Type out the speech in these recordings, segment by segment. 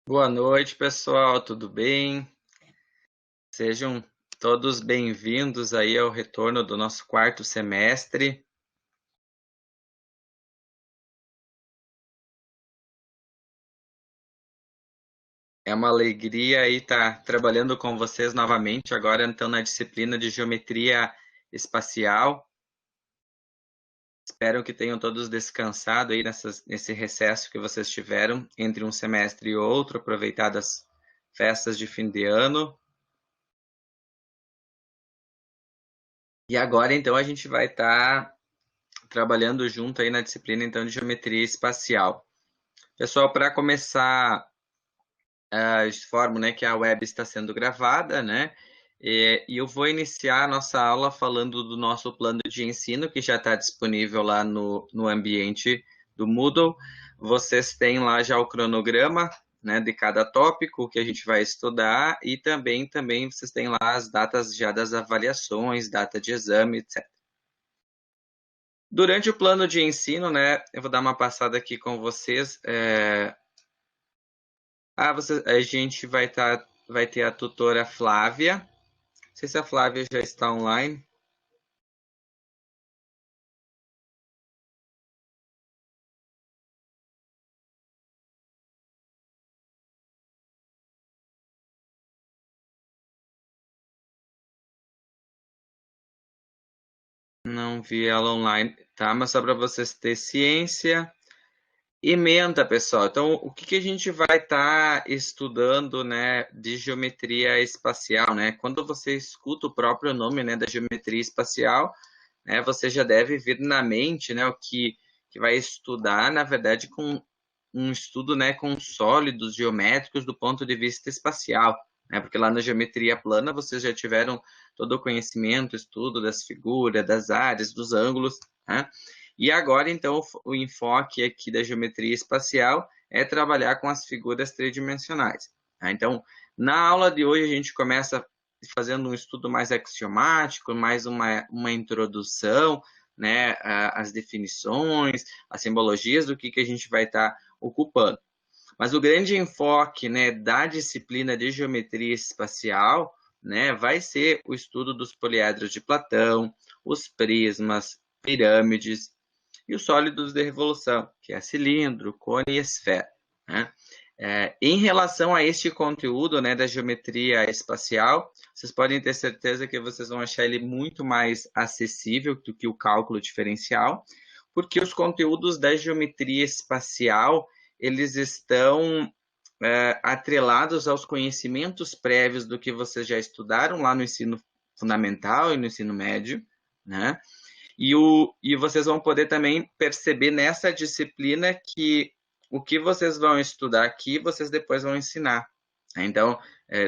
Boa noite, pessoal, tudo bem? Sejam todos bem-vindos aí ao retorno do nosso quarto semestre. É uma alegria aí estar trabalhando com vocês novamente, agora então na disciplina de Geometria Espacial. Espero que tenham todos descansado aí nesse recesso que vocês tiveram entre um semestre e outro, aproveitado as festas de fim de ano. E agora então a gente vai estar trabalhando junto aí na disciplina então de Geometria Espacial. Pessoal, para começar, informo, né, que a web está sendo gravada, né? E eu vou iniciar a nossa aula falando do nosso plano de ensino, que já está disponível lá no ambiente do Moodle. Vocês têm lá já o cronograma, né, de cada tópico que a gente vai estudar e também vocês têm lá as datas já das avaliações, data de exame, etc. Durante o plano de ensino, né, eu vou dar uma passada aqui com vocês. A gente vai ter a tutora Flávia. Não sei se a Flávia já está online. Não vi ela online, tá? Mas só para vocês terem ciência. Ementa, pessoal. Então, o que a gente vai estar estudando, né, de geometria espacial, né? Quando você escuta o próprio nome, né, da geometria espacial, né, você já deve vir na mente, né, que vai estudar, na verdade, com um estudo, né, com sólidos geométricos do ponto de vista espacial, né? Porque lá na geometria plana vocês já tiveram todo o conhecimento, estudo das figuras, das áreas, dos ângulos, né? E agora, então, o enfoque aqui da geometria espacial é trabalhar com as figuras tridimensionais. Tá? Então, na aula de hoje, a gente começa fazendo um estudo mais axiomático, mais uma introdução, né, as definições, as simbologias do que a gente vai estar ocupando. Mas o grande enfoque, né, da disciplina de geometria espacial, né, vai ser o estudo dos poliedros de Platão, os prismas, pirâmides e os sólidos de revolução, que é cilindro, cone e esfera. Né? Em relação a este conteúdo, né, da geometria espacial, vocês podem ter certeza que vocês vão achar ele muito mais acessível do que o cálculo diferencial, porque os conteúdos da geometria espacial eles estão atrelados aos conhecimentos prévios do que vocês já estudaram lá no ensino fundamental e no ensino médio, né? E vocês vão poder também perceber nessa disciplina que o que vocês vão estudar aqui, vocês depois vão ensinar. Então,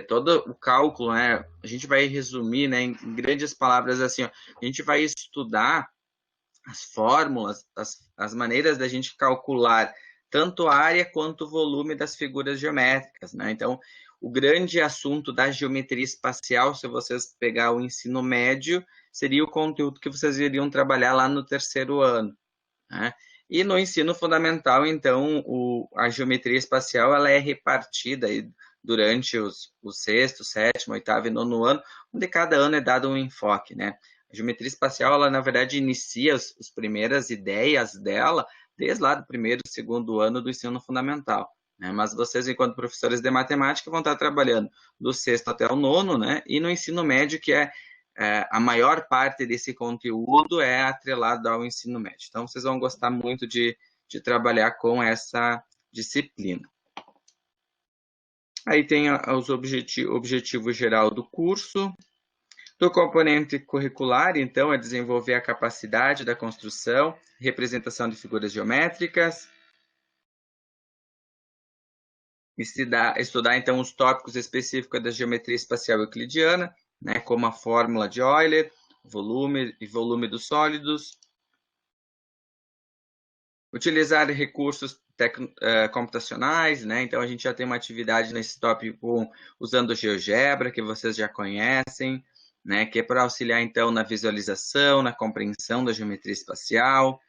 todo o cálculo, né, a gente vai resumir, né, em grandes palavras assim, ó, a gente vai estudar as fórmulas, as maneiras da gente calcular tanto a área quanto o volume das figuras geométricas, né? Então, o grande assunto da geometria espacial, se vocês pegar o ensino médio, seria o conteúdo que vocês iriam trabalhar lá no terceiro ano, né? E no ensino fundamental, então, a geometria espacial ela é repartida aí durante o sexto, sétimo, oitavo e nono ano, onde cada ano é dado um enfoque, né? A geometria espacial, ela na verdade inicia as primeiras ideias dela desde lá do primeiro, segundo ano do ensino fundamental. Né? Mas vocês, enquanto professores de matemática, vão estar trabalhando do sexto até o nono, né? E no ensino médio, que a maior parte desse conteúdo é atrelado ao ensino médio. Então, vocês vão gostar muito de trabalhar com essa disciplina. Aí tem os objetivos geral do curso. Do componente curricular, então, é desenvolver a capacidade da construção, representação de figuras geométricas, estudar então, os tópicos específicos da geometria espacial euclidiana, né, como a fórmula de Euler, volume e volume dos sólidos, utilizar recursos computacionais, né? Então a gente já tem uma atividade nesse tópico usando o GeoGebra, que vocês já conhecem, né? Que é para auxiliar então na visualização, na compreensão da geometria espacial.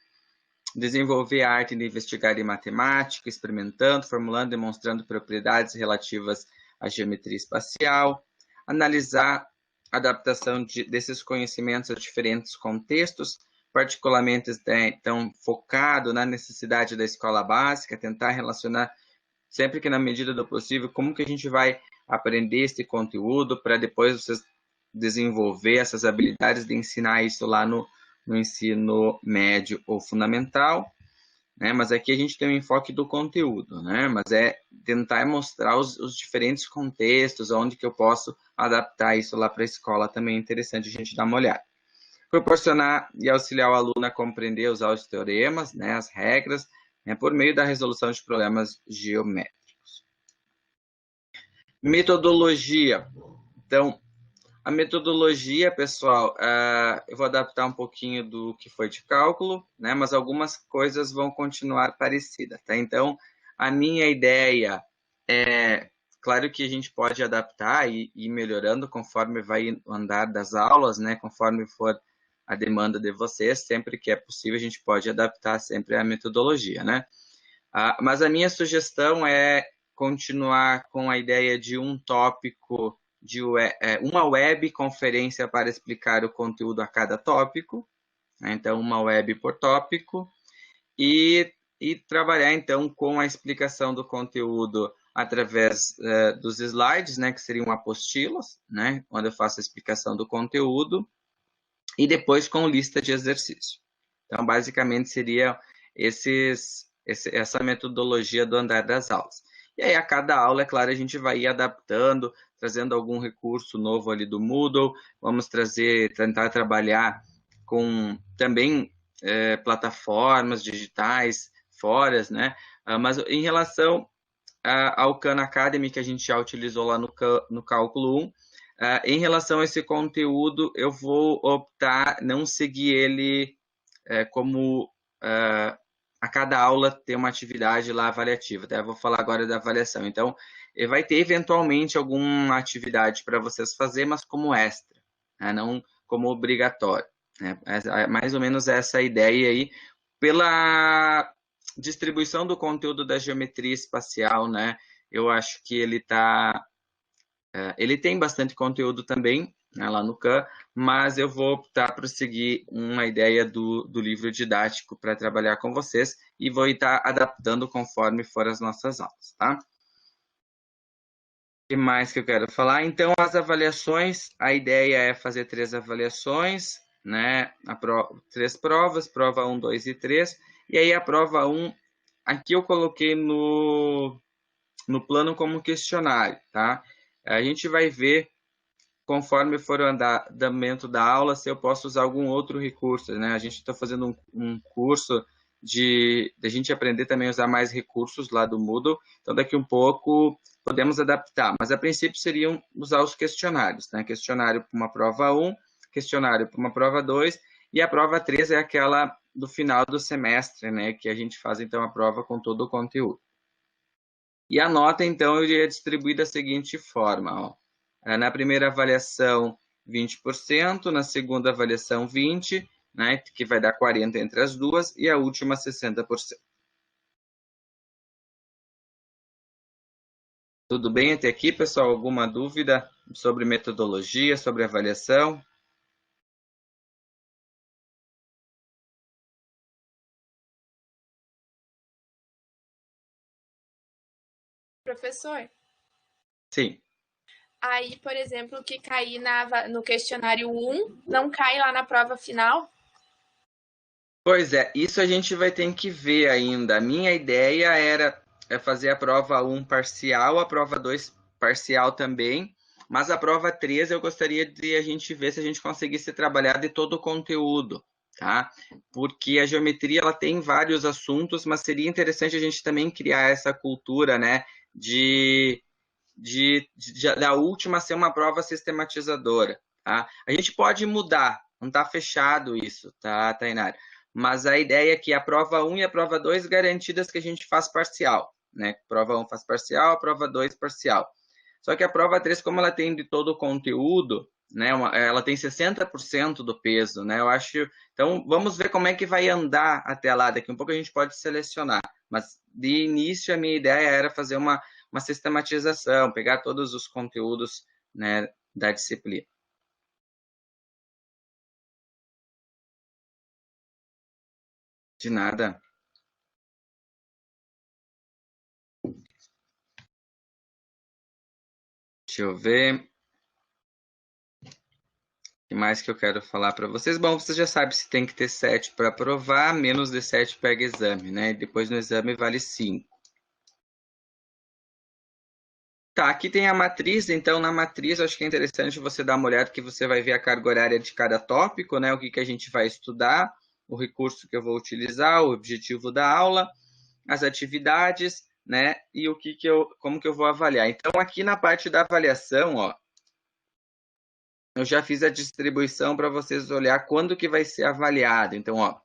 desenvolver a arte de investigar em matemática, experimentando, formulando, demonstrando propriedades relativas à geometria espacial, analisar a adaptação desses conhecimentos a diferentes contextos, particularmente então focado na necessidade da escola básica, tentar relacionar sempre que na medida do possível como que a gente vai aprender esse conteúdo para depois vocês desenvolver essas habilidades de ensinar isso lá no ensino médio ou fundamental, né? Mas aqui a gente tem um enfoque do conteúdo, né? Mas é tentar mostrar os diferentes contextos, onde que eu posso adaptar isso lá para a escola, também é interessante a gente dar uma olhada. Proporcionar e auxiliar o aluno a compreender, usar os teoremas, né, as regras, né, por meio da resolução de problemas geométricos. Metodologia. Então, a metodologia, pessoal, eu vou adaptar um pouquinho do que foi de cálculo, né? Mas algumas coisas vão continuar parecidas, tá? Então, a minha ideia é, claro que a gente pode adaptar e ir melhorando conforme vai andar das aulas, né? Conforme for a demanda de vocês, sempre que é possível, a gente pode adaptar sempre a metodologia, né? Mas a minha sugestão é continuar com a ideia de um tópico, de uma web conferência para explicar o conteúdo a cada tópico, né? Então, uma web por tópico, e trabalhar, então, com a explicação do conteúdo através dos slides, né, que seriam apostilas, né, onde eu faço a explicação do conteúdo, e depois com lista de exercício. Então, basicamente, seria essa metodologia do andar das aulas. E aí, a cada aula, é claro, a gente vai ir adaptando, trazendo algum recurso novo ali do Moodle, vamos tentar trabalhar com também plataformas digitais, foras, né? Mas em relação ao Khan Academy, que a gente já utilizou lá no Cálculo 1, em relação a esse conteúdo, eu vou optar não seguir ele como a cada aula ter uma atividade lá avaliativa. Tá? Eu vou falar agora da avaliação. Então, vai ter eventualmente alguma atividade para vocês fazer, mas como extra, né? Não como obrigatório. Né? Mais ou menos essa ideia aí, pela distribuição do conteúdo da geometria espacial, né? Eu acho que ele tem bastante conteúdo também, né, lá no Khan, mas eu vou optar por seguir uma ideia do livro didático para trabalhar com vocês e vou estar adaptando conforme for as nossas aulas, tá? O que mais que eu quero falar? Então, as avaliações, a ideia é fazer 3 avaliações, né? 3 provas, prova 1, 2 e 3, e aí a prova 1, aqui eu coloquei no plano como questionário, tá? A gente vai ver, conforme for o andamento da aula, se eu posso usar algum outro recurso, né? A gente está fazendo um curso de a gente aprender também a usar mais recursos lá do Moodle, então daqui um pouco podemos adaptar, mas a princípio seriam usar os questionários, né? Questionário para uma prova 1, questionário para uma prova 2, e a prova 3 é aquela do final do semestre, né? Que a gente faz então a prova com todo o conteúdo. E a nota, então, eu ia distribuir da seguinte forma, ó. Na primeira avaliação, 20%, na segunda avaliação, 20%, né, que vai dar 40% entre as duas, e a última, 60%. Tudo bem até aqui, pessoal? Alguma dúvida sobre metodologia, sobre avaliação? Professor, Sim. aí, por exemplo, o que cair no questionário 1 não cai lá na prova final? Pois é, isso a gente vai ter que ver ainda. A minha ideia era fazer a prova 1 parcial, a prova 2 parcial também, mas a prova 3 eu gostaria de a gente ver se a gente conseguisse trabalhar de todo o conteúdo, tá? Porque a geometria ela tem vários assuntos, mas seria interessante a gente também criar essa cultura, né, da última ser uma prova sistematizadora, tá? A gente pode mudar, não está fechado isso, tá, Tainara? Mas a ideia é que a prova 1 e a prova 2 garantidas que a gente faz parcial, né? Prova 1 faz parcial, a prova 2 parcial. Só que a prova 3, como ela tem de todo o conteúdo, né? Ela tem 60% do peso, né? Eu acho. Então, vamos ver como é que vai andar até lá. Daqui um pouco a gente pode selecionar. Mas, de início, a minha ideia era fazer uma sistematização, pegar todos os conteúdos, né, da disciplina. De nada. Deixa eu ver. O que mais que eu quero falar para vocês? Bom, você já sabe se tem que ter 7 para aprovar, menos de 7 pega exame, né? E depois no exame vale 5. Tá, aqui tem a matriz, então na matriz eu acho que é interessante você dar uma olhada que você vai ver a carga horária de cada tópico, né? O que a gente vai estudar, o recurso que eu vou utilizar, o objetivo da aula, as atividades, né? E como que eu vou avaliar. Então aqui na parte da avaliação, ó, eu já fiz a distribuição para vocês olhar quando que vai ser avaliado. Então, ó,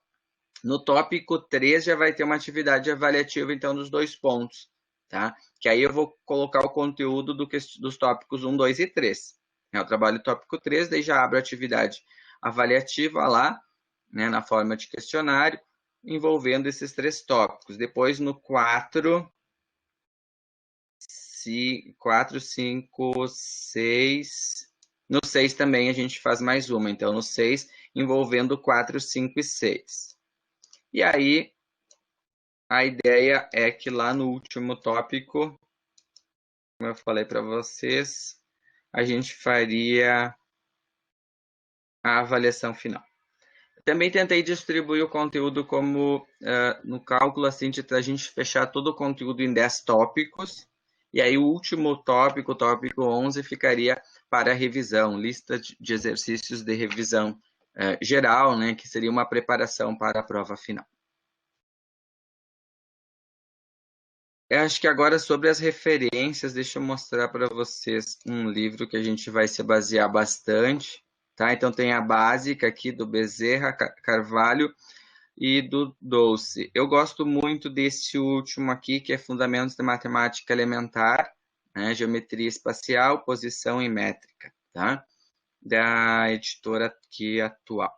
no tópico 3 já vai ter uma atividade avaliativa, então, dos 2 pontos, tá? Que aí eu vou colocar o conteúdo dos tópicos 1, 2 e 3. Eu trabalho o tópico 3, daí já abro a atividade avaliativa lá, né, na forma de questionário, envolvendo esses 3 tópicos. Depois, no 4, 5, 6... No 6 também a gente faz mais uma. Então, no 6, envolvendo 4, 5 e 6. E aí, a ideia é que lá no último tópico, como eu falei para vocês, a gente faria a avaliação final. Também tentei distribuir o conteúdo como no cálculo, assim, de a gente fechar todo o conteúdo em 10 tópicos. E aí o último tópico, o tópico 11, ficaria para revisão, lista de exercícios de revisão geral, né, que seria uma preparação para a prova final. Eu acho que agora sobre as referências, deixa eu mostrar para vocês um livro que a gente vai se basear bastante, tá? Então tem a básica aqui do Bezerra Carvalho e do Dolce. Eu gosto muito desse último aqui, que é Fundamentos de Matemática Elementar, né? Geometria Espacial, Posição e Métrica, tá? Da editora aqui atual.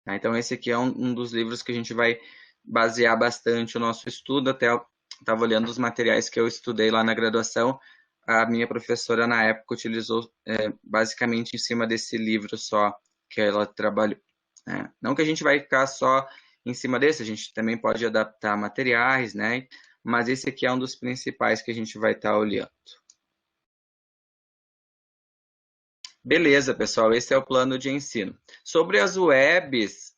Tá? Então esse aqui é um dos livros que a gente vai basear bastante o nosso estudo, até estava olhando os materiais que eu estudei lá na graduação, a minha professora na época utilizou basicamente em cima desse livro só que ela trabalhou. Né? Não que a gente vai ficar só em cima desse, a gente também pode adaptar materiais, né? Mas esse aqui é um dos principais que a gente vai estar olhando. Beleza, pessoal, esse é o plano de ensino. Sobre as webs,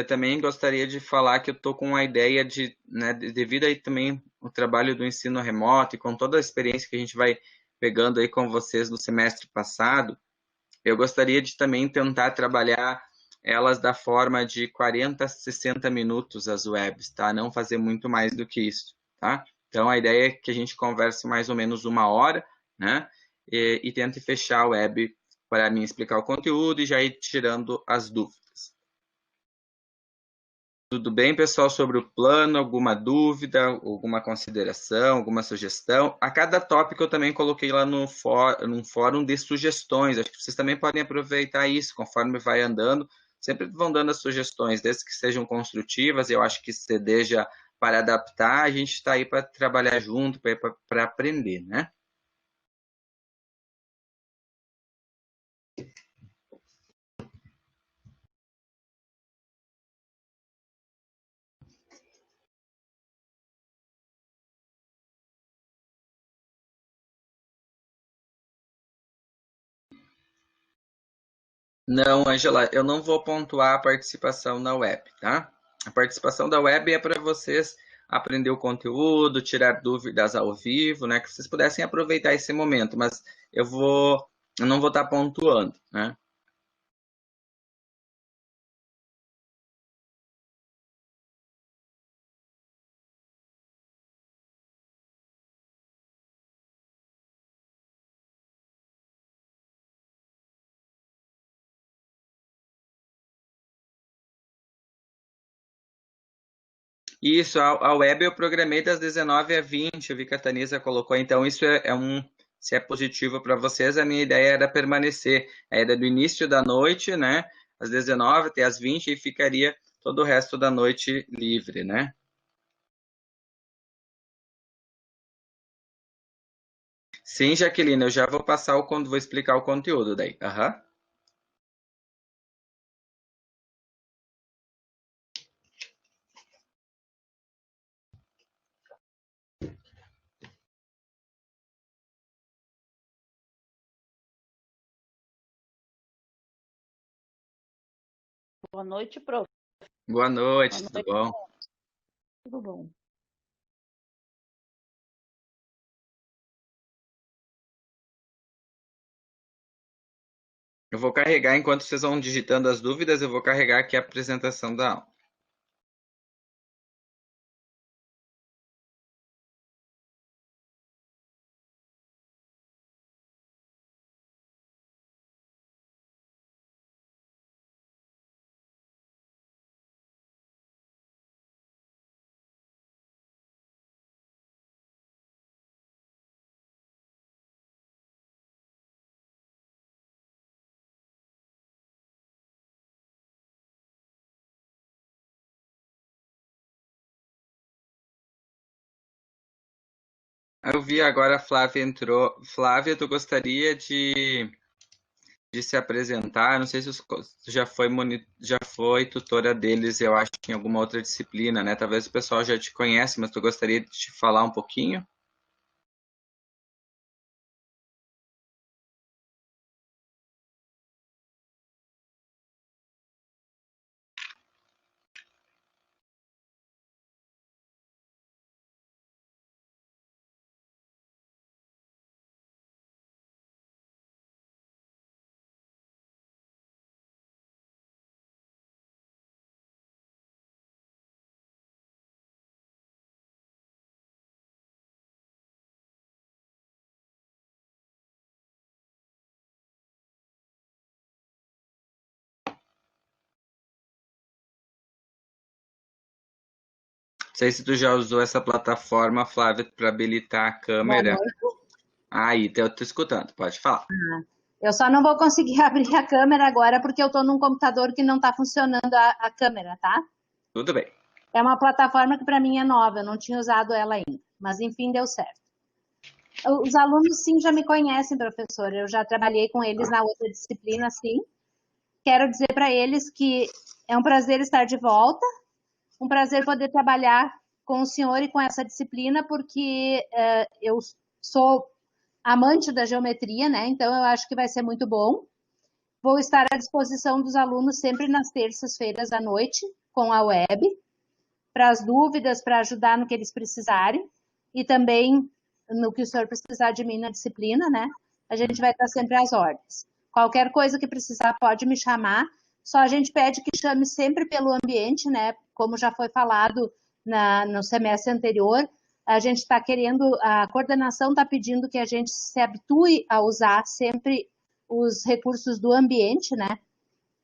também gostaria de falar que eu estou com a ideia de, né, devido aí também o trabalho do ensino remoto e com toda a experiência que a gente vai pegando aí com vocês no semestre passado, eu gostaria de também tentar trabalhar elas da forma de 40 a 60 minutos as webs, tá? Não fazer muito mais do que isso, tá? Então, a ideia é que a gente converse mais ou menos 1 hora, né? E tente fechar a web para mim explicar o conteúdo e já ir tirando as dúvidas. Tudo bem, pessoal, sobre o plano? Alguma dúvida, alguma consideração, alguma sugestão? A cada tópico eu também coloquei lá num fórum de sugestões. Acho que vocês também podem aproveitar isso conforme vai andando. Sempre vão dando as sugestões, desde que sejam construtivas. Eu acho que se deixa para adaptar, a gente está aí para trabalhar junto, para aprender, né? Não, Angela, eu não vou pontuar a participação na web, tá? A participação da web é para vocês aprender o conteúdo, tirar dúvidas ao vivo, né? Que vocês pudessem aproveitar esse momento, mas eu não vou estar pontuando, né? Isso, a web eu programei das 19 às 20, eu vi que a Tanisa colocou, então isso é se é positivo para vocês. A minha ideia era permanecer, era do início da noite, né, às 19 até às 20, e ficaria todo o resto da noite livre, né? Sim, Jaqueline, eu já vou passar vou explicar o conteúdo daí. Aham. Boa noite, prof. Boa noite, Boa tudo noite. bom? Tudo bom. Eu vou carregar, enquanto vocês vão digitando as dúvidas, eu vou carregar aqui a apresentação da aula. Eu vi agora a Flávia entrou. Flávia, tu gostaria de se apresentar? Não sei se tu já foi tutora deles, eu acho, em alguma outra disciplina, né? Talvez o pessoal já te conhece, mas tu gostaria de te falar um pouquinho? Não sei se tu já usou essa plataforma, Flávia, para habilitar a Boa câmera. noite. Aí, eu tô escutando, pode falar. Eu só não vou conseguir abrir a câmera agora porque eu estou num computador que não está funcionando a câmera, tá? Tudo bem. É uma plataforma que para mim é nova, eu não tinha usado ela ainda, mas enfim, deu certo. Os alunos sim já me conhecem, professora, eu já trabalhei com eles na outra disciplina, sim. Quero dizer para eles que é um prazer estar de volta, um prazer poder trabalhar com o senhor e com essa disciplina, porque eu sou amante da geometria, né? Então eu acho que vai ser muito bom. Vou estar à disposição dos alunos sempre nas terças-feiras à noite, com a web, para as dúvidas, para ajudar no que eles precisarem, e também no que o senhor precisar de mim na disciplina, né? A gente vai estar sempre às ordens. Qualquer coisa que precisar, pode me chamar. Só a gente pede que chame sempre pelo ambiente, né? Como já foi falado no semestre anterior, a gente está querendo, a coordenação está pedindo que a gente se habitue a usar sempre os recursos do ambiente, né?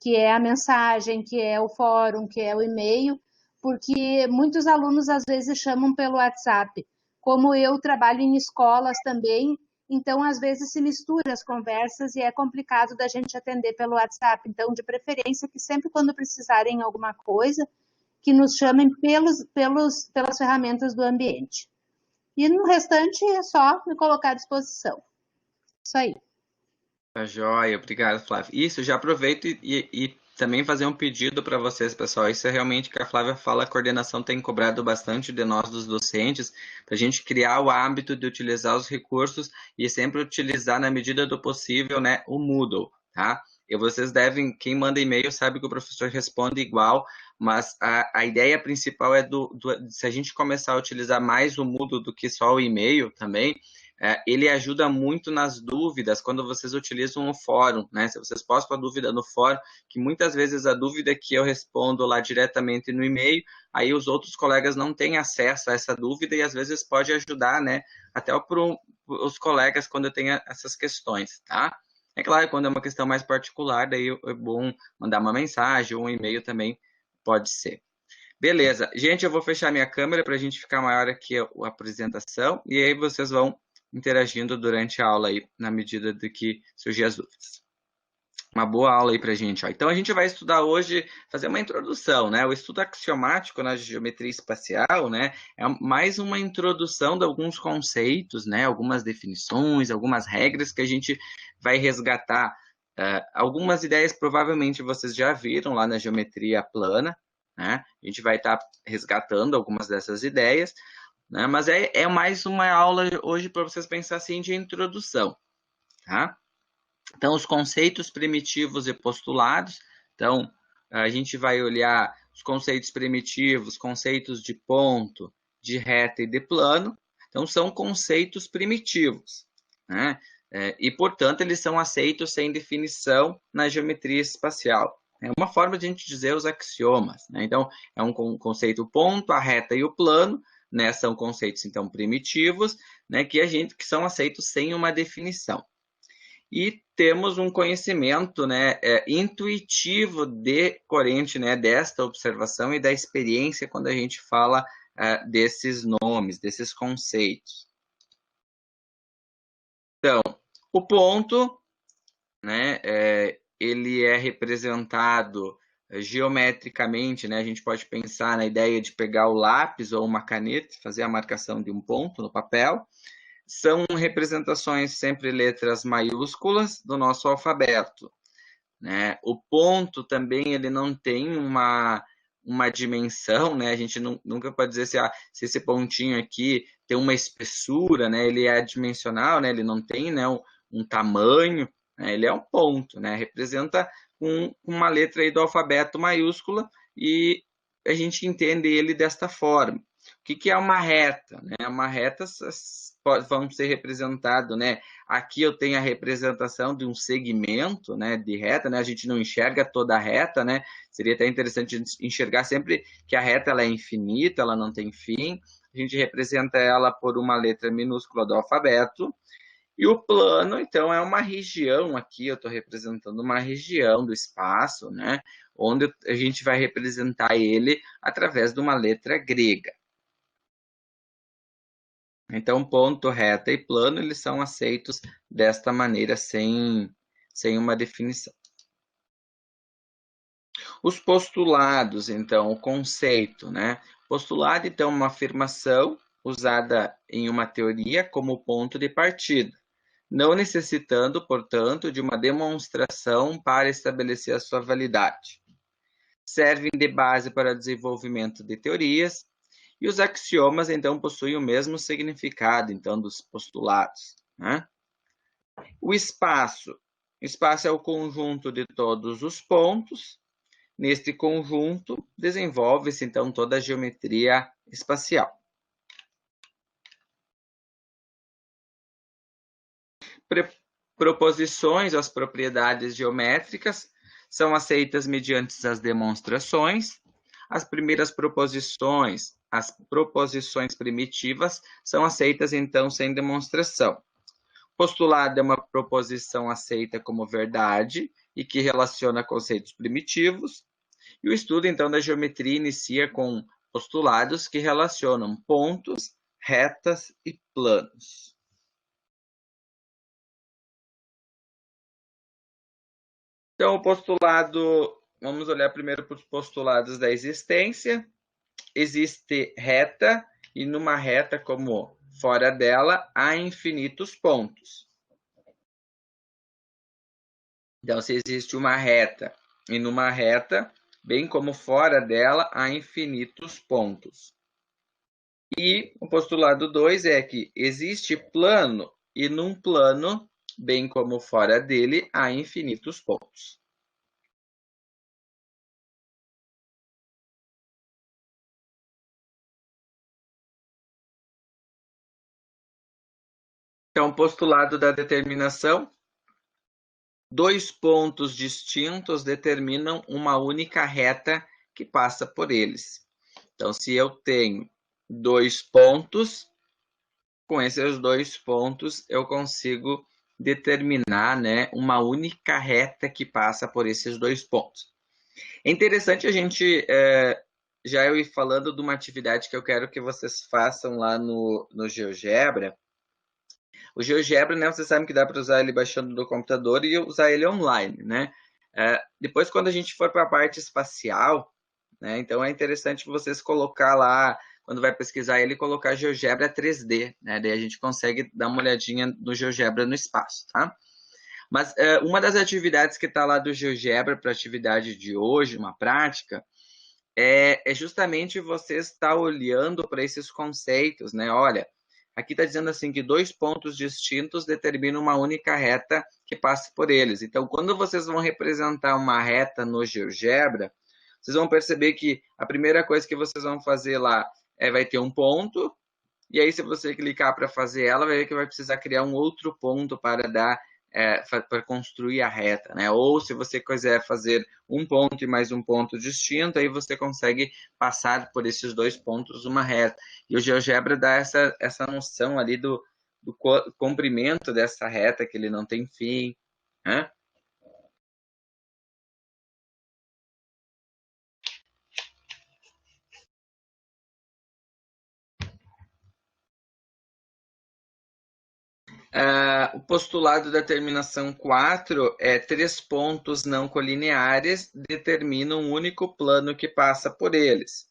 Que é a mensagem, que é o fórum, que é o e-mail, porque muitos alunos às vezes chamam pelo WhatsApp. Como eu trabalho em escolas também, então às vezes se mistura as conversas e é complicado da gente atender pelo WhatsApp. Então, de preferência, que sempre quando precisarem alguma coisa, que nos chamem pelas ferramentas do ambiente. E no restante é só me colocar à disposição. Isso aí. Tá joia, obrigado, Flávia. Isso, já aproveito e também fazer um pedido para vocês, pessoal. Isso é realmente que a Flávia fala, a coordenação tem cobrado bastante de nós, dos docentes, para a gente criar o hábito de utilizar os recursos e sempre utilizar, na medida do possível, né, o Moodle, tá? E vocês devem, quem manda e-mail sabe que o professor responde igual, mas a ideia principal é se a gente começar a utilizar mais o Moodle do que só o e-mail também, ele ajuda muito nas dúvidas quando vocês utilizam o fórum, né? Se vocês postam a dúvida no fórum, que muitas vezes a dúvida é que eu respondo lá diretamente no e-mail, aí os outros colegas não têm acesso a essa dúvida e às vezes pode ajudar, né? Até os colegas quando eu tenho essas questões, tá? É claro, quando é uma questão mais particular, daí é bom mandar uma mensagem ou um e-mail também pode ser. Beleza. Gente, eu vou fechar minha câmera para a gente ficar maior aqui a apresentação e aí vocês vão interagindo durante a aula aí, na medida de que surgir as dúvidas. Uma boa aula aí pra gente, ó. Então, a gente vai estudar hoje, fazer uma introdução, né? O estudo axiomático na geometria espacial, né? É mais uma introdução de alguns conceitos, né? Algumas definições, algumas regras que a gente vai resgatar. Algumas ideias provavelmente vocês já viram lá na geometria plana, né? A gente vai estar resgatando algumas dessas ideias, né? Mas é mais uma aula hoje para vocês pensar assim de introdução, tá? Então, os conceitos primitivos e postulados. Então, a gente vai olhar os conceitos primitivos, conceitos de ponto, de reta e de plano. Então, são conceitos primitivos, né? E, portanto, eles são aceitos sem definição na geometria espacial. É uma forma de a gente dizer os axiomas, né? Então, é um conceito o ponto, a reta e o plano, né? São conceitos, então, primitivos, né? Que são aceitos sem uma definição. E temos um conhecimento, né, intuitivo decorrente, né, desta observação e da experiência quando a gente fala desses nomes, desses conceitos. Então, o ponto, né, ele é representado geometricamente, né, a gente pode pensar na ideia de pegar o lápis ou uma caneta, fazer a marcação de um ponto no papel. São representações sempre letras maiúsculas do nosso alfabeto, né? O ponto também ele não tem uma dimensão, né? A gente nunca pode dizer se esse pontinho aqui tem uma espessura, né? Ele é adimensional, né? Ele não tem, né, um tamanho, né? Ele é um ponto, né? Representa uma letra aí do alfabeto maiúscula e a gente entende ele desta forma. O que é uma reta, né? Uma reta vão ser representado, né? Aqui eu tenho a representação de um segmento, né, de reta, né? A gente não enxerga toda a reta, né? Seria até interessante enxergar sempre que a reta ela é infinita, ela não tem fim. A gente representa ela por uma letra minúscula do alfabeto. E o plano, então, é uma região aqui, eu estou representando uma região do espaço, né? Onde a gente vai representar ele através de uma letra grega. Então, ponto, reta e plano, eles são aceitos desta maneira, sem uma definição. Os postulados, então, o conceito, né? Postulado, então, é uma afirmação usada em uma teoria como ponto de partida, não necessitando, portanto, de uma demonstração para estabelecer a sua validade. Servem de base para o desenvolvimento de teorias, e os axiomas, então, possuem o mesmo significado, então, dos postulados, né? O espaço é o conjunto de todos os pontos. Neste conjunto, desenvolve-se, então, toda a geometria espacial. Proposições, as propriedades geométricas, são aceitas mediante as demonstrações. As primeiras proposições, as proposições primitivas, são aceitas, então, sem demonstração. Postulado é uma proposição aceita como verdade e que relaciona conceitos primitivos. E o estudo, então, da geometria inicia com postulados que relacionam pontos, retas e planos. Então, o postulado, vamos olhar primeiro para os postulados da existência. Existe reta, e numa reta, como fora dela, há infinitos pontos. Então, se existe uma reta, e numa reta, bem como fora dela, há infinitos pontos. E o postulado 2 é que existe plano, e num plano, bem como fora dele, há infinitos pontos. Então, postulado da determinação. Dois pontos distintos determinam uma única reta que passa por eles. Então, se eu tenho dois pontos, com esses dois pontos eu consigo determinar, né, uma única reta que passa por esses dois pontos. É interessante a gente já eu ir falando de uma atividade que eu quero que vocês façam lá no GeoGebra, O GeoGebra, né, vocês sabem que dá para usar ele baixando do computador e usar ele online, né? Depois, quando a gente for para a parte espacial, né, então é interessante vocês colocar lá, quando vai pesquisar ele, colocar GeoGebra 3D, né? Daí a gente consegue dar uma olhadinha no GeoGebra no espaço, tá? Mas uma das atividades que está lá do GeoGebra para a atividade de hoje, uma prática, é justamente você estar olhando para esses conceitos, né? Olha, aqui está dizendo assim que 2 pontos distintos determinam uma única reta que passa por eles. Então, quando vocês vão representar uma reta no GeoGebra, vocês vão perceber que a primeira coisa que vocês vão fazer lá vai ter um ponto, e aí se você clicar para fazer ela, vai ver que vai precisar criar um outro ponto para dar para construir a reta, né? Ou se você quiser fazer um ponto e mais um ponto distinto, aí você consegue passar por esses 2 pontos uma reta. E o GeoGebra dá essa noção ali do comprimento dessa reta, que ele não tem fim, né? O postulado da terminação 4 é 3 pontos não colineares determinam um único plano que passa por eles.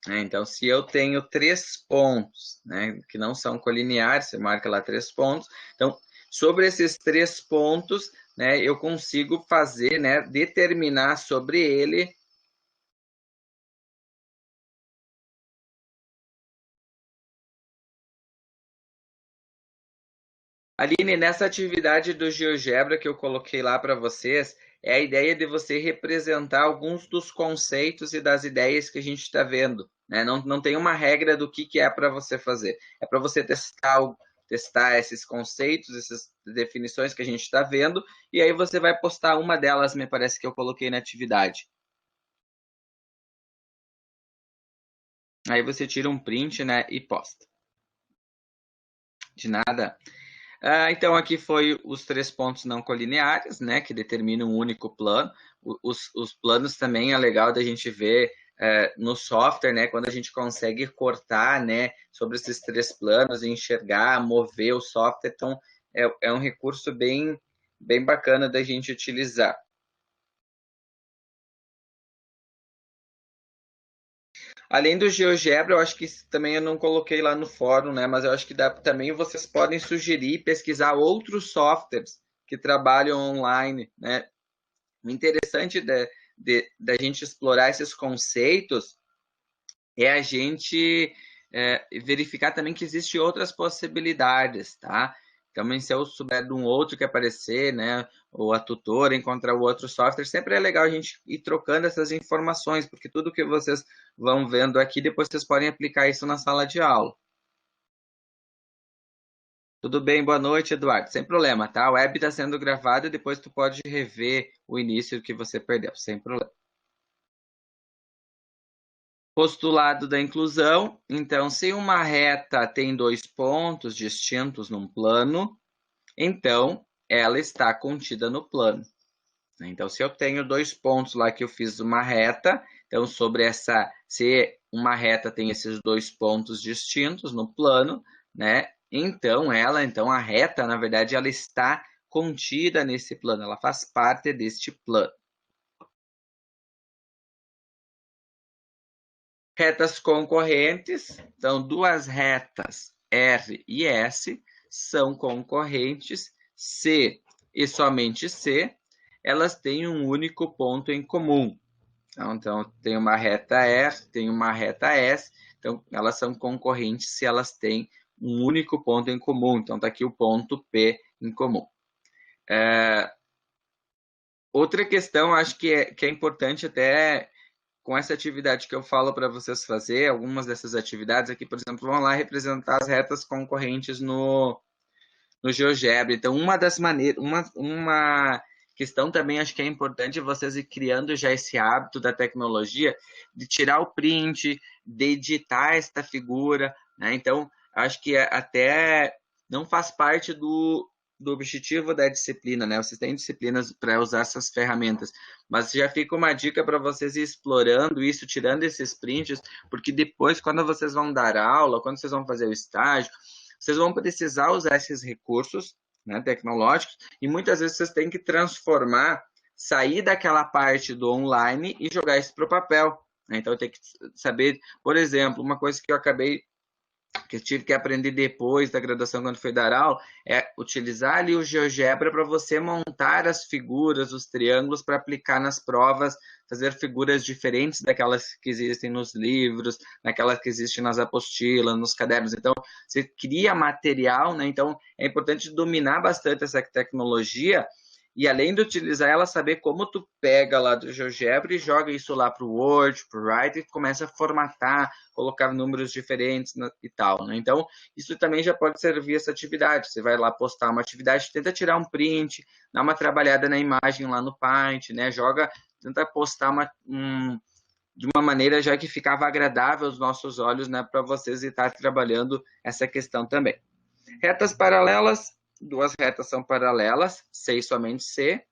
Então, se eu tenho 3 pontos, né, que não são colineares, você marca lá 3 pontos. Então, sobre esses 3 pontos, né, eu consigo fazer, né, determinar sobre ele Aline, nessa atividade do GeoGebra que eu coloquei lá para vocês, é a ideia de você representar alguns dos conceitos e das ideias que a gente está vendo, né? Não tem uma regra do que é para você fazer. É para você testar esses conceitos, essas definições que a gente está vendo, e aí você vai postar uma delas, me parece que eu coloquei na atividade. Aí você tira um print, né, e posta. De nada. Então, aqui foi os 3 pontos não colineares, né, que determinam um único plano. Os planos também é legal da gente ver no software, né, quando a gente consegue cortar, né, sobre esses 3 planos, enxergar, mover o software. Então, é um recurso bem bacana da gente utilizar. Além do GeoGebra, eu acho que também eu não coloquei lá no fórum, né? Mas eu acho que também vocês podem sugerir pesquisar outros softwares que trabalham online, né? O interessante da gente explorar esses conceitos é a gente verificar também que existem outras possibilidades, tá? Também se eu souber de um outro que aparecer, né, ou a tutora encontrar o outro software, sempre é legal a gente ir trocando essas informações, porque tudo que vocês vão vendo aqui, depois vocês podem aplicar isso na sala de aula. Tudo bem? Boa noite, Eduardo. Sem problema, tá? A web está sendo gravada e depois tu pode rever o início que você perdeu, sem problema. Postulado da inclusão. Então, se uma reta tem 2 pontos distintos num plano, então ela está contida no plano. Então, se eu tenho 2 pontos lá que eu fiz uma reta, então se uma reta tem esses 2 pontos distintos no plano, né? Então a reta, na verdade, ela está contida nesse plano, ela faz parte deste plano. Retas concorrentes, então 2 retas R e S são concorrentes, C e somente C, elas têm um único ponto em comum. Então tem uma reta R, tem uma reta S, então elas são concorrentes se elas têm um único ponto em comum. Então está aqui o ponto P em comum. Outra questão, acho que é importante até com essa atividade que eu falo para vocês fazer, algumas dessas atividades aqui, por exemplo, vão lá representar as retas concorrentes no GeoGebra. Então, uma das maneiras, uma questão também acho que é importante vocês ir criando já esse hábito da tecnologia de tirar o print, de editar esta figura, né? Então, acho que até não faz parte do objetivo da disciplina, né? Vocês têm disciplinas para usar essas ferramentas, mas já fica uma dica para vocês ir explorando isso, tirando esses prints, porque depois, quando vocês vão dar aula, quando vocês vão fazer o estágio, vocês vão precisar usar esses recursos, né, tecnológicos, e muitas vezes vocês têm que transformar, sair daquela parte do online e jogar isso para o papel. Né? Então, tem que saber, por exemplo, uma coisa que eu tive que aprender depois da graduação, quando fui dar aula, é utilizar ali o GeoGebra para você montar as figuras, os triângulos, para aplicar nas provas, fazer figuras diferentes daquelas que existem nos livros, daquelas que existem nas apostilas, nos cadernos. Então, você cria material, né? Então, é importante dominar bastante essa tecnologia e, além de utilizar ela, saber como tu pega lá do GeoGebra e joga isso lá para o Word, para o Writer, e começa a formatar, colocar números diferentes e tal, né? Então, isso também já pode servir essa atividade. Você vai lá postar uma atividade, tenta tirar um print, dá uma trabalhada na imagem lá no Paint, né? Tenta postar de uma maneira já que ficava agradável aos nossos olhos, né? Para vocês estar trabalhando essa questão também. Retas paralelas, duas retas são paralelas, C e somente C,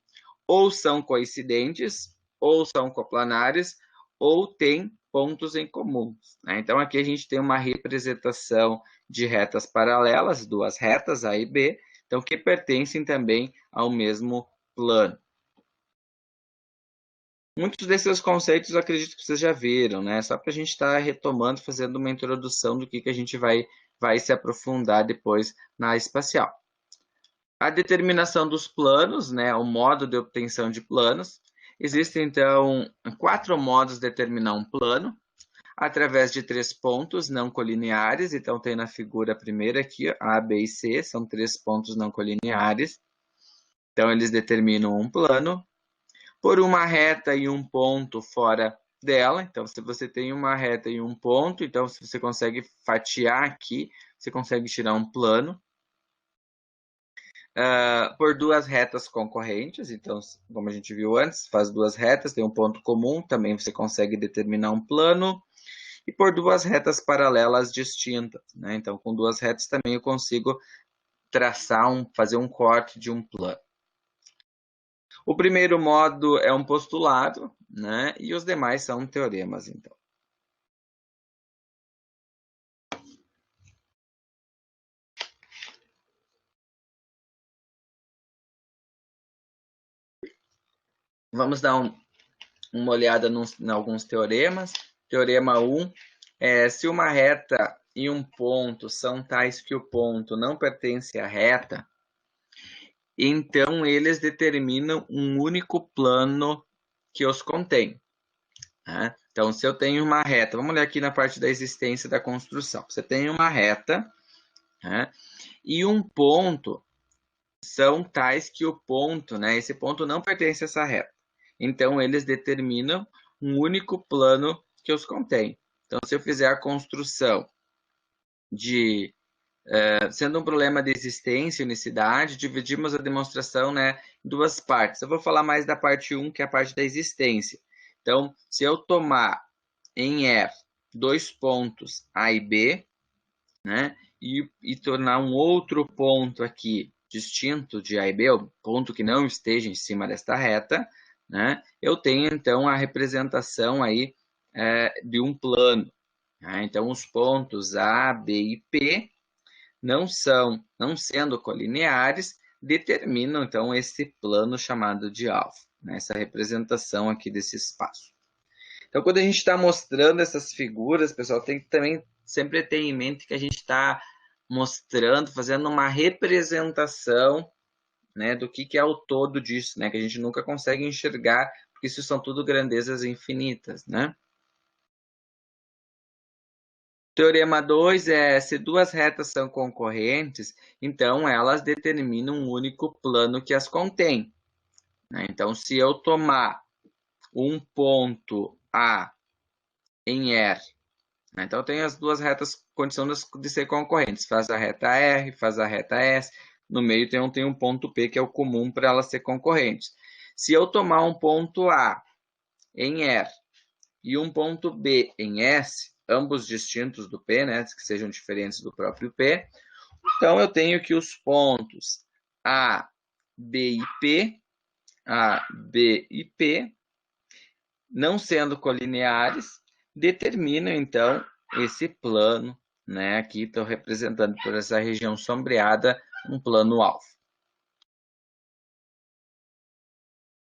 ou são coincidentes, ou são coplanares, ou têm pontos em comum. Né? Então, aqui a gente tem uma representação de retas paralelas, duas retas, A e B, então que pertencem também ao mesmo plano. Muitos desses conceitos eu acredito que vocês já viram, né? Só para a gente estar retomando, fazendo uma introdução do que a gente vai se aprofundar depois na espacial. A determinação dos planos, né? O modo de obtenção de planos. Existem, então, 4 modos de determinar um plano, através de 3 pontos não colineares. Então, tem na figura primeira aqui, A, B e C, são 3 pontos não colineares. Então, eles determinam um plano. Por uma reta e um ponto fora dela. Então, se você tem uma reta e um ponto, então, se você consegue fatiar aqui, você consegue tirar um plano. Por duas retas concorrentes, então, como a gente viu antes, faz duas retas, tem um ponto comum, também você consegue determinar um plano. E por duas retas paralelas distintas, né? Então, com duas retas também eu consigo fazer um corte de um plano. O primeiro modo é um postulado, né? E os demais são teoremas, então. Vamos dar uma olhada em alguns teoremas. Teorema 1 é se uma reta e um ponto são tais que o ponto não pertence à reta, então eles determinam um único plano que os contém. Né? Então, se eu tenho uma reta, vamos olhar aqui na parte da existência da construção. Você tem uma reta, né? E um ponto são tais que o ponto, né? Esse ponto não pertence a essa reta. Então, eles determinam um único plano que os contém. Então, se eu fizer a construção sendo um problema de existência e unicidade, dividimos a demonstração, né, em duas partes. Eu vou falar mais da parte 1, que é a parte da existência. Então, se eu tomar em R 2 pontos A e B, né, e tornar um outro ponto aqui distinto de A e B, o ponto que não esteja em cima desta reta, né, eu tenho então a representação aí de um plano. Né? Então, os pontos A, B e P não sendo colineares, determinam então esse plano chamado de alvo, né? Essa representação aqui desse espaço. Então, quando a gente está mostrando essas figuras, pessoal, tem que também sempre ter em mente que a gente está mostrando, fazendo uma representação, né, do que é o todo disso, né, que a gente nunca consegue enxergar, porque isso são tudo grandezas infinitas, né? Teorema 2 é se duas retas são concorrentes, então elas determinam um único plano que as contém. Né? Então, se eu tomar um ponto A em R, né? Então eu tenho as duas retas condição de ser concorrentes. Faz a reta R, faz a reta S, no meio tem um ponto P que é o comum para elas ser concorrentes. Se eu tomar um ponto A em R e um ponto B em S, ambos distintos do P, né, que sejam diferentes do próprio P. Então, eu tenho que os pontos A, B e P, não sendo colineares, determinam, então, esse plano né? Aqui estou representando por essa região sombreada um plano alfa.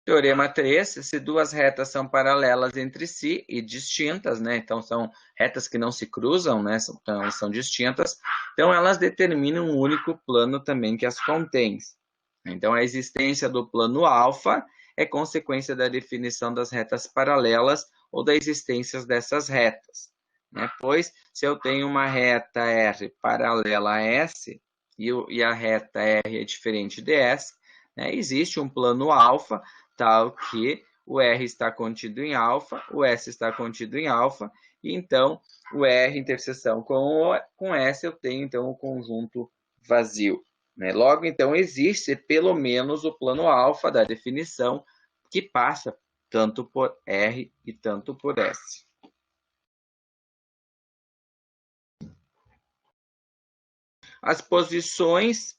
Teorema 3, se duas retas são paralelas entre si e distintas, né? Então, são retas que não se cruzam, né? Então, elas são distintas. Então, elas determinam um único plano também que as contém. Então, a existência do plano alfa é consequência da definição das retas paralelas ou da existência dessas retas, né? Pois, se eu tenho uma reta R paralela a S e a reta R é diferente de S, né? Existe um plano alfa tal que o R está contido em alfa, o S está contido em alfa, e então o R interseção com S eu tenho então o conjunto vazio, né? Logo, então, existe pelo menos o plano alfa da definição que passa tanto por R e tanto por S. As posições,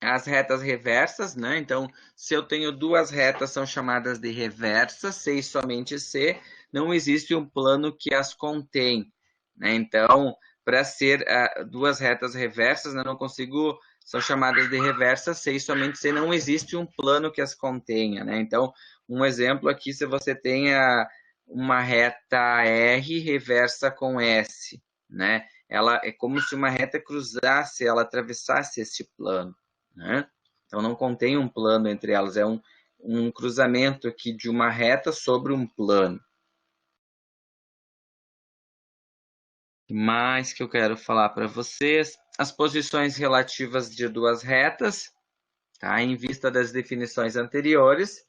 as retas reversas, né? Então, se eu tenho duas retas, são chamadas de reversas, C e somente C, não existe um plano que as contém, né? Então, para ser duas retas reversas, eu não consigo, são chamadas de reversas, C e somente C, não existe um plano que as contenha, né? Então, um exemplo aqui, se você tem uma reta R reversa com S, né? Ela é como se uma reta cruzasse, ela atravessasse esse plano, né? Então, não contém um plano entre elas, é um cruzamento aqui de uma reta sobre um plano. O que mais que eu quero falar para vocês? As posições relativas de duas retas, tá? Em vista das definições anteriores,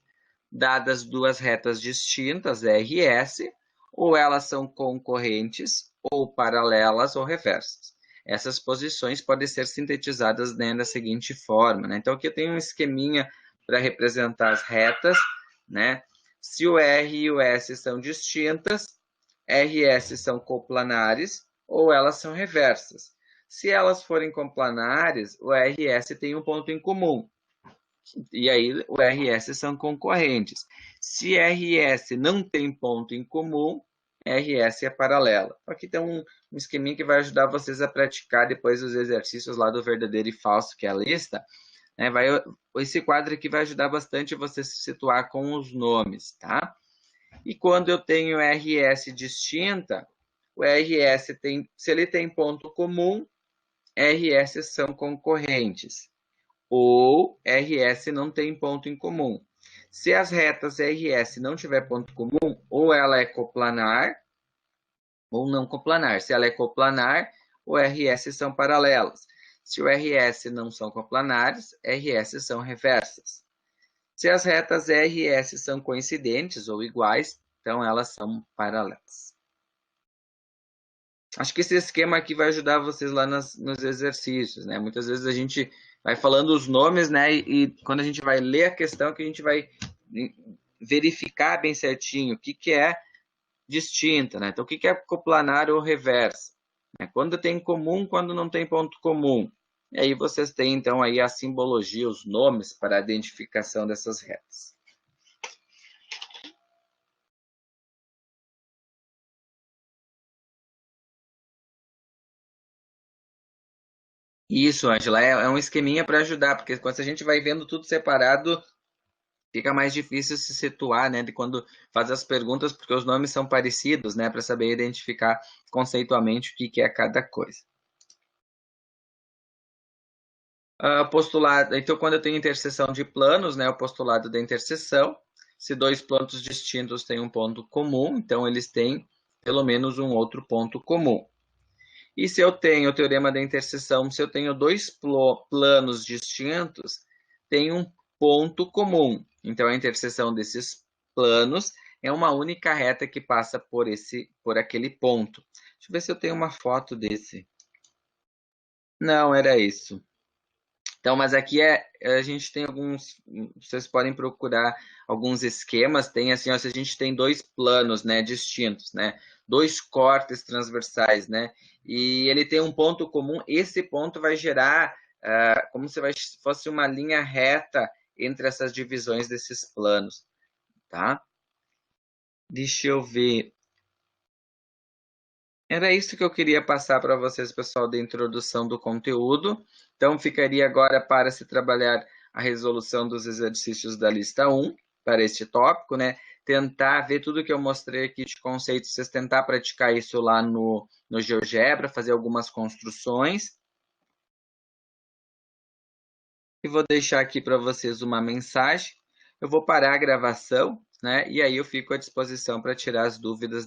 dadas duas retas distintas, R e S, ou elas são concorrentes, ou paralelas, ou reversas. Essas posições podem ser sintetizadas, né, da seguinte forma, né? Então, aqui eu tenho um esqueminha para representar as retas, né? Se o R e o S são distintas, R e S são coplanares, ou elas são reversas. Se elas forem coplanares, o R e S tem um ponto em comum. E aí, o RS são concorrentes. Se RS não tem ponto em comum, RS é paralela. Aqui tem um esqueminha que vai ajudar vocês a praticar depois os exercícios lá do verdadeiro e falso, que é a lista. Né? Esse quadro aqui vai ajudar bastante você se situar com os nomes, tá? E quando eu tenho RS distinta, o RS tem, se ele tem ponto comum, RS são concorrentes. Ou RS não tem ponto em comum. Se as retas RS não tiver ponto comum, ou ela é coplanar, ou não coplanar. Se ela é coplanar, o RS são paralelas. Se o RS não são coplanares, RS são reversas. Se as retas RS são coincidentes ou iguais, então elas são paralelas. Acho que esse esquema aqui vai ajudar vocês lá nos exercícios, né? Muitas vezes a gente vai falando os nomes, né? E quando a gente vai ler a questão, que a gente vai verificar bem certinho o que é distinta, né? Então, o que é coplanar ou reversa? Quando tem comum, quando não tem ponto comum. E aí vocês têm, então, aí a simbologia, os nomes para a identificação dessas retas. Isso, Angela, é um esqueminha para ajudar, porque quando a gente vai vendo tudo separado, fica mais difícil se situar, né, de quando faz as perguntas, porque os nomes são parecidos, né, para saber identificar conceitualmente o que é cada coisa. Postulado, então, quando eu tenho interseção de planos, né, o postulado da interseção, se dois planos distintos têm um ponto comum, então eles têm pelo menos um outro ponto comum. E se eu tenho o teorema da interseção, se eu tenho dois planos distintos, tem um ponto comum. Então, a interseção desses planos é uma única reta que passa por aquele ponto. Deixa eu ver se eu tenho uma foto desse. Não, era isso. Então, mas aqui a gente tem alguns, vocês podem procurar alguns esquemas, tem assim, ó, se a gente tem dois planos, né, distintos, né, dois cortes transversais, né, e ele tem um ponto comum, esse ponto vai gerar como se fosse uma linha reta entre essas divisões desses planos, tá? Deixa eu ver. Era isso que eu queria passar para vocês, pessoal, da introdução do conteúdo. Então, ficaria agora para se trabalhar a resolução dos exercícios da lista 1, para este tópico, né? Tentar ver tudo que eu mostrei aqui de conceitos, vocês tentar praticar isso lá no GeoGebra, fazer algumas construções. E vou deixar aqui para vocês uma mensagem. Eu vou parar a gravação, né? E aí eu fico à disposição para tirar as dúvidas